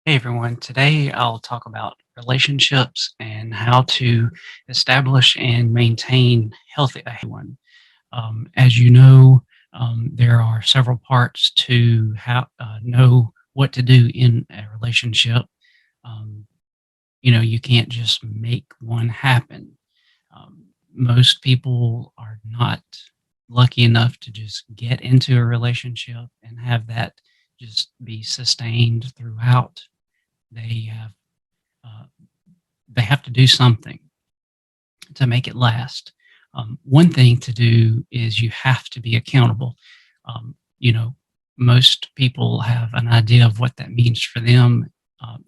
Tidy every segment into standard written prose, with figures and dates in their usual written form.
Hey everyone, today I'll talk about relationships and how to establish and maintain healthy one. As you know, there are several parts to how know what to do in a relationship. Um, you can't just make one happen. Most people are not lucky enough to just get into a relationship and have that just be sustained throughout. They have uh, they have to do something to make it last. One thing to do is you have to be accountable. Um, you know, most people have an idea of what that means for them.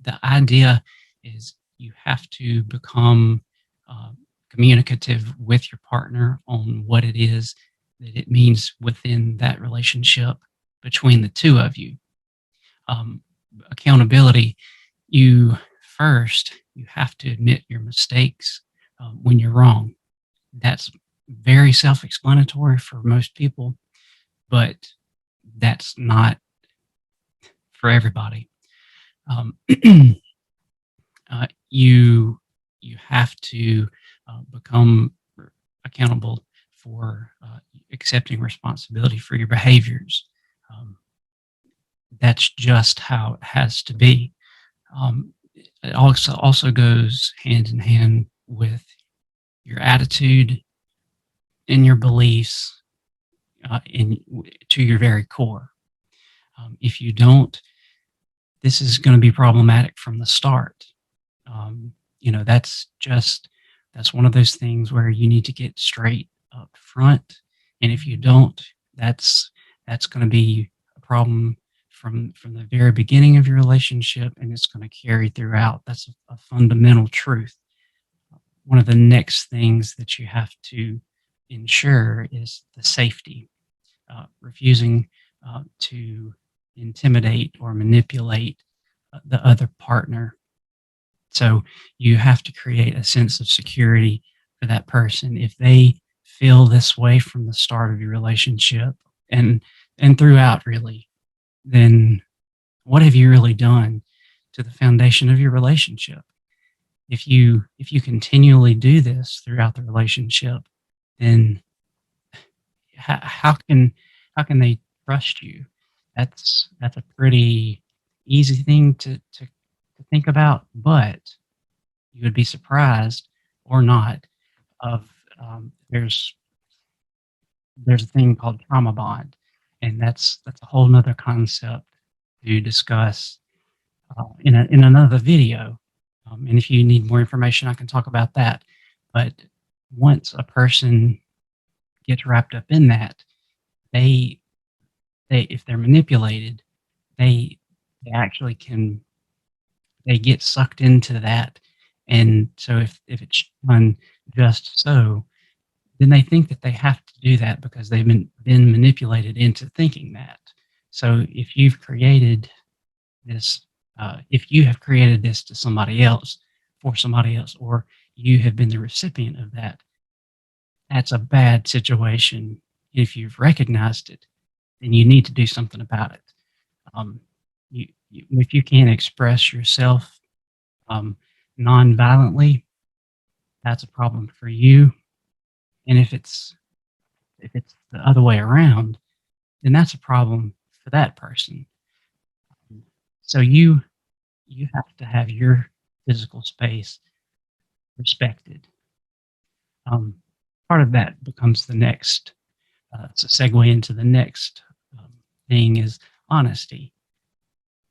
The idea is you have to become uh, communicative with your partner on what it is that it means within that relationship between the two of you. um, Accountability, you first you have to admit your mistakes when you're wrong. That's very self-explanatory for most people, but that's not for everybody. um, you have to become accountable for accepting responsibility for your behaviors. um, that's just how it has to be. It also goes hand in hand with your attitude and your beliefs to your very core. If you don't, this is going to be problematic from the start. That's one of those things where you need to get straight up front, and if you don't, that's that's going to be a problem from the very beginning of your relationship, and it's going to carry throughout. That's a fundamental truth. One of the next things that you have to ensure is the safety, refusing to intimidate or manipulate the other partner. So you have to create a sense of security for that person. If they feel this way from the start of your relationship and throughout, really, then what have you really done to the foundation of your relationship? If you continually do this throughout the relationship, then how, how can how can they trust you? That's a pretty easy thing to think about, but you would be surprised or not of there's a thing called trauma bond, and that's a whole nother concept to discuss in another video. And if you need more information, I can talk about that. But once a person gets wrapped up in that, they they if they're manipulated, they they actually can they get sucked into that. And so if it's done just so, then they think that they have to do that because they've been manipulated into thinking that. So if you have created this to somebody else, for somebody else, or you have been the recipient of that, that's a bad situation. If you've recognized it, then you need to do something about it. Um, if you can't express yourself um, non-violently, that's a problem for you. And if it's the other way around, then that's a problem for that person. So you have to have your physical space respected. Um, Part of that becomes the next. It's a segue into the next thing is honesty.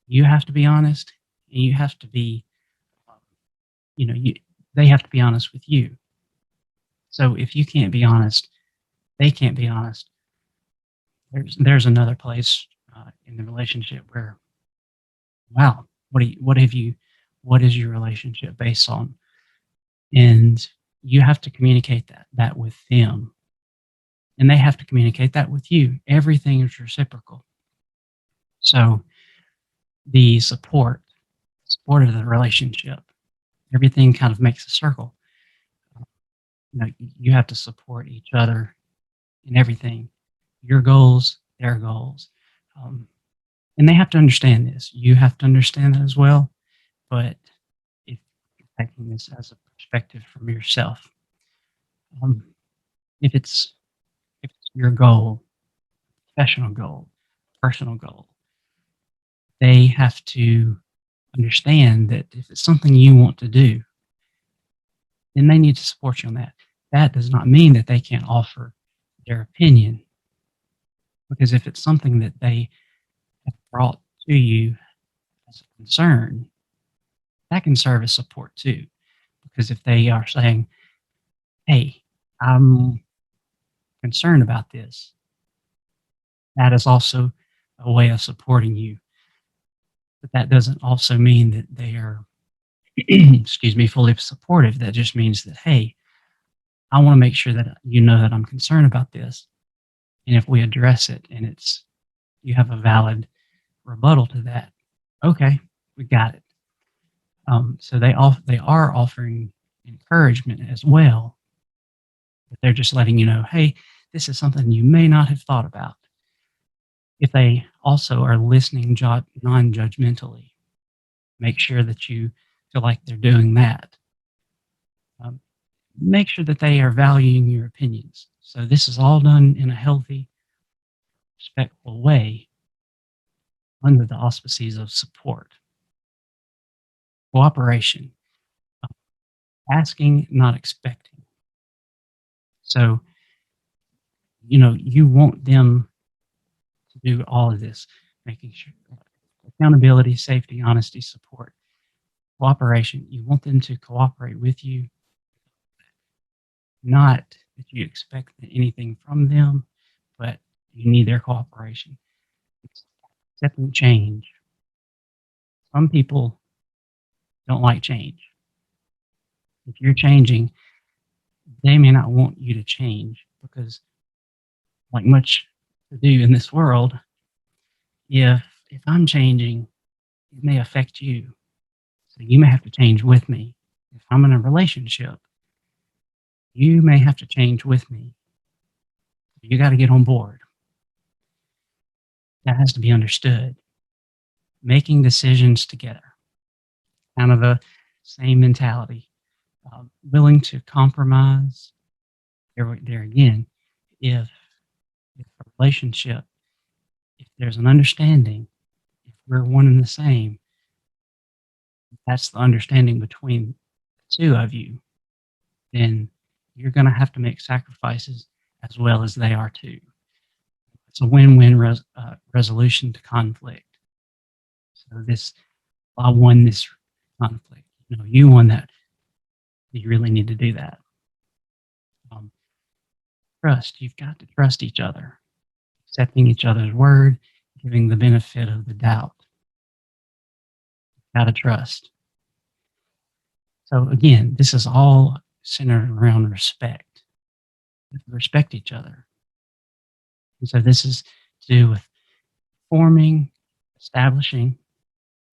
You have to be honest, and you have to be, um, you they have to be honest with you. So if you can't be honest, they can't be honest. There's another place in the relationship where, wow, what is your relationship based on? And you have to communicate that with them, and they have to communicate that with you. Everything is reciprocal. So the support of the relationship, everything kind of makes a circle. You have to support each other in everything, your goals, their goals. Um, and they have to understand this. You have to understand that as well. But if you're taking this as a perspective from yourself, um, if it's if it's your goal, professional goal, personal goal, they have to understand that if it's something you want to do, then they need to support you on that. That does not mean that they can't offer their opinion, because if it's something that they have brought to you as a concern, that can serve as support too. Because if they are saying, "Hey, I'm concerned about this," that is also a way of supporting you. But that doesn't also mean that they are, excuse me, fully supportive. That just means that, hey, I want to make sure that you know that I'm concerned about this. And if we address it and it's you have a valid rebuttal to that, okay, we got it. So they are offering encouragement as well, but they're just letting you know, hey, this is something you may not have thought about. If they also are listening non-judgmentally, make sure that you feel like they're doing that. Um, Make sure that they are valuing your opinions. So this is all done in a healthy, respectful way under the auspices of support, cooperation, asking, not expecting. So, you want them to do all of this, making sure accountability, safety, honesty, support, cooperation. You want them to cooperate with you, not that you expect anything from them, but you need their cooperation. Accepting change. Some people don't like change. If you're changing, they may not want you to change because, like much to do in this world, if I'm changing, it may affect you. So you may have to change with me. If I'm in a relationship, you may have to change with me. You got to get on board. That has to be understood. Making decisions together, kind of the same mentality. Willing to compromise. There again, if a relationship, if there's an understanding, if we're one and the same, that's the understanding between the two of you, then you're going to have to make sacrifices as well as they are too. It's a win-win resolution to conflict. So I won this conflict. You won that. You really need to do that. Um, Trust. You've got to trust each other, accepting each other's word, giving the benefit of the doubt. Got to trust. So again, this is all centered around respect. Respect each other. And so this is to do with forming, establishing,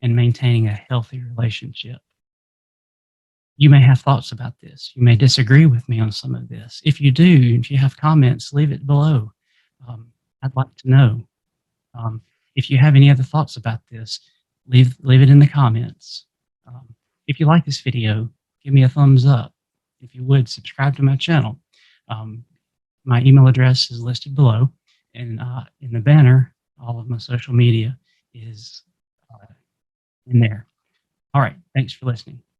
and maintaining a healthy relationship. You may have thoughts about this. You may disagree with me on some of this. If you do, if you have comments, leave it below. I'd like to know. Um, if you have any other thoughts about this, leave it in the comments. Um, if you like this video, give me a thumbs up. If you would, subscribe to my channel. Um, my email address is listed below, and in the banner, all of my social media is in there. All right, thanks for listening.